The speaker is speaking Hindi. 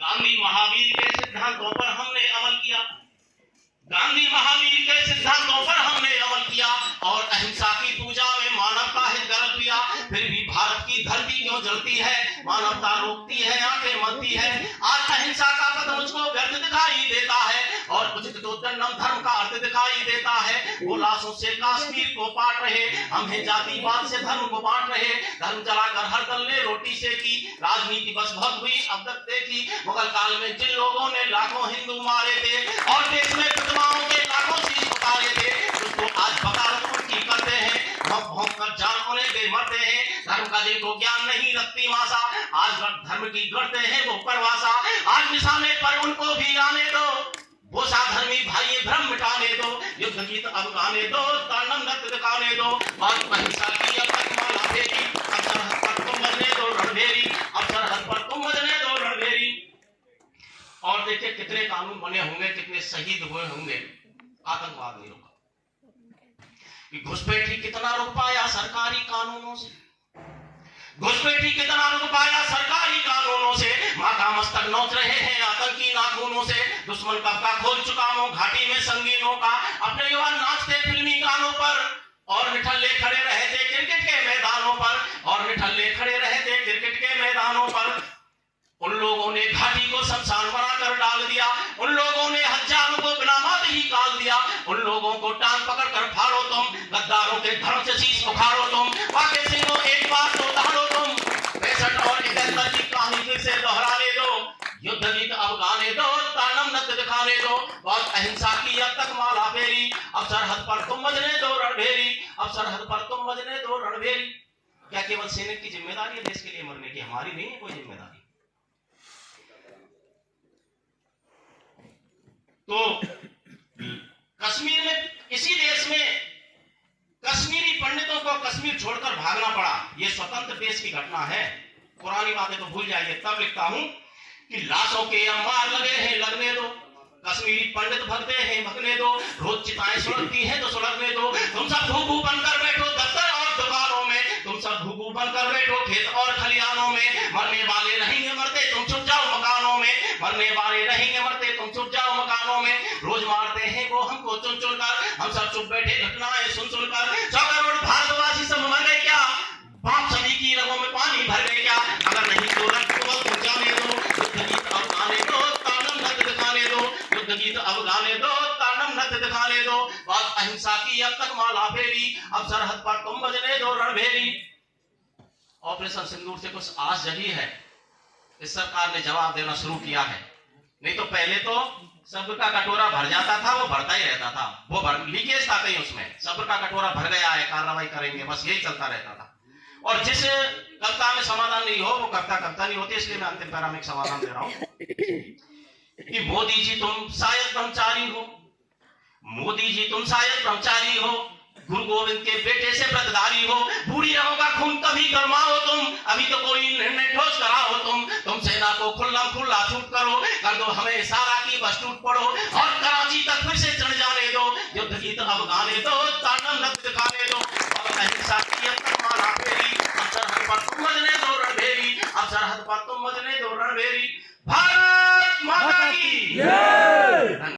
गांधी महावीर के सिद्धांतों पर हमने अमल किया, गांधी महावीर के सिद्धांतों पर हमने अमल किया और अहिंसा की पूजा में मानवता हित कर लिया। फिर भी भारत की धरती क्यों जलती है, मानवता रोकती है, आंखें मलती है। आज अहिंसा का पद मुझको व्यर्थ दिखाई देता है और उचित तो दंडम धर्म का अर्थ दिखाई देता है। वो लाशों से कश्मीर को पाट रहे, हम हैं जातिवाद से धर्म को बांट रहे। धर्म चलाकर हर दल ने रोटी सेकी, राजनीति बस बहुत हुई अब तक देखी। मुगल काल में जिन लोगों ने लाखों हिंदू मारे थे और देश में विधवाओं के लाखों शीश उतारे थे, उसको आज बगावत उनकी करते हैं, भौंक कर जान उन्हें दे मरते हैं। धर्म का जिनको ज्ञान नहीं रखती मासा, आज धर्म की करते हैं वो परवासा। आज निशाने पर उनको भी आने दो, वो साधर्मी भाई भ्रम मिटाने दो। युद्ध गीत अब गाने दो, तांडव नृत्य दिखाने दो। और अहिंसा की अब तक माला फेरी, अब सरहद पर तुम बजने दो रणभेरी, अब सरहद पर तुम बजने दो रणभेरी। और देखिए कितने कानून बने होंगे, कितने शहीद हुए होंगे, आतंकवाद नहीं रोका। घुसपैठी कितना रुक पाया सरकारी कानूनों से, घुसपैठी कितना रुक पाया सरकारी कानूनों से। मां का मस्तक नोच रहे हैं आतंकी नाखूनों से। दुश्मन का खोल चुका हूं घाटी में संगीनों का। अपने युवा नाचते फिल्मी गानों पर और निठल्ले खड़े रहे थे क्रिकेट के मैदानों पर, और निठल्ले खड़े रहे थे क्रिकेट के मैदानों पर। उन लोगों ने घाटी को शमशान बनाकर डाल दिया, उन लोगों ने हजारों को बिना मात ही काल दिया। उन लोगों को टांग पकड़ कर फाड़ो तुम, गद्दारों के धर्म से शीश उखाड़ो तुम। वाके सिंहों एक बार तो दहाड़ो तुम, 65 और 71 की कहानी फिर से दोहराने दो। युद्ध गीत अब गाने दो, तांडव नृत्य दिखाने दो। बहुत अहिंसा की अब तक माला फेरी, अब सरहद पर तुम बजने दो रणभेरी, अब सरहद पर तुम बजने दो रणभेरी। क्या केवल सैनिक की जिम्मेदारी है देश के लिए मरने की? हमारी नहीं है कोई जिम्मेदारी। तो कश्मीर में, इसी देश में कश्मीरी पंडितों को कश्मीर छोड़कर भागना पड़ा। यह स्वतंत्र देश की घटना है, पुरानी बातें तो भूल जाइए। तब लिखता हूं कि लाशों के अंबार लगे हैं लगने दो, कश्मीरी पंडित भगते हैं भगने दो। रोज चिताएं सुलगती हैं तो सुलगने दो। तुम सब भूखू बनकर बैठो दफ्तर और दुकानों में, तुम सब भूखू बनकर बैठो खेत और खलिहानों में। मरने वाले रहेंगे मरते तुम छुप जाओ मकानों में, मरने वाले रहेंगे मरते तुम छुप जाओ मकानों में। रोज मारते हैं वो हमको चुन चुन कर, हम सब चुप बैठे घटनाएं सुन सुन कर। 100 करोड़ भारतवासी सब मर गए क्या? बाप सभी की रगों में पानी भर गए क्या? अगर नहीं तो रक्त को जाने दो, युद्ध गीत अब गाने दो, तांडव नृत्य दिखाने दो। युद्ध गीत अब गाने दो, तांडव नृत्य दिखाने दो। बात अहिंसा की अब तक माला फेरी, अब सरहद पर तुम बजने दो रणभेरी। ऑपरेशन सिंदूर से कुछ आस जगी है, इस सरकार ने जवाब देना शुरू किया है। नहीं तो पहले तो सब्र का कटोरा भर जाता था, वो भरता ही रहता था, वो लीकेज था कहीं उसमें। सब्र का कटोरा भर गया है, कार्रवाई करेंगे, बस यही चलता रहता था। और जिस कर्ता में समाधान नहीं हो वो कर्ता नहीं होती। इसलिए मैं अंतिम पैरा में एक समाधान दे रहा हूं कि मोदी जी तुम शायद ब्रह्मचारी हो, मोदी जी तुम शायद ब्रह्मचारी हो, गुरु गोविंद के बेटे से व्रतधारी हो। बूढ़ी रहों का खून कभी गरमाओ तुम, अभी तो कोई निर्णय ठोस कराओ तुम सेना को खुल्ला खुल्ला छूट करो, कर दो हमें इशारा की बस टूट पड़ो और कराची तक फिर से चढ़ जाने दो। युद्ध गीत अब गाने दो, तांडव नृत्य दिखाने दो। और अहिंसा की अब तक माला फेरी, अब सरहद पर तुम बजने दो रणभेरी, अब सरहद पर तुम बजने दो रणभेरी।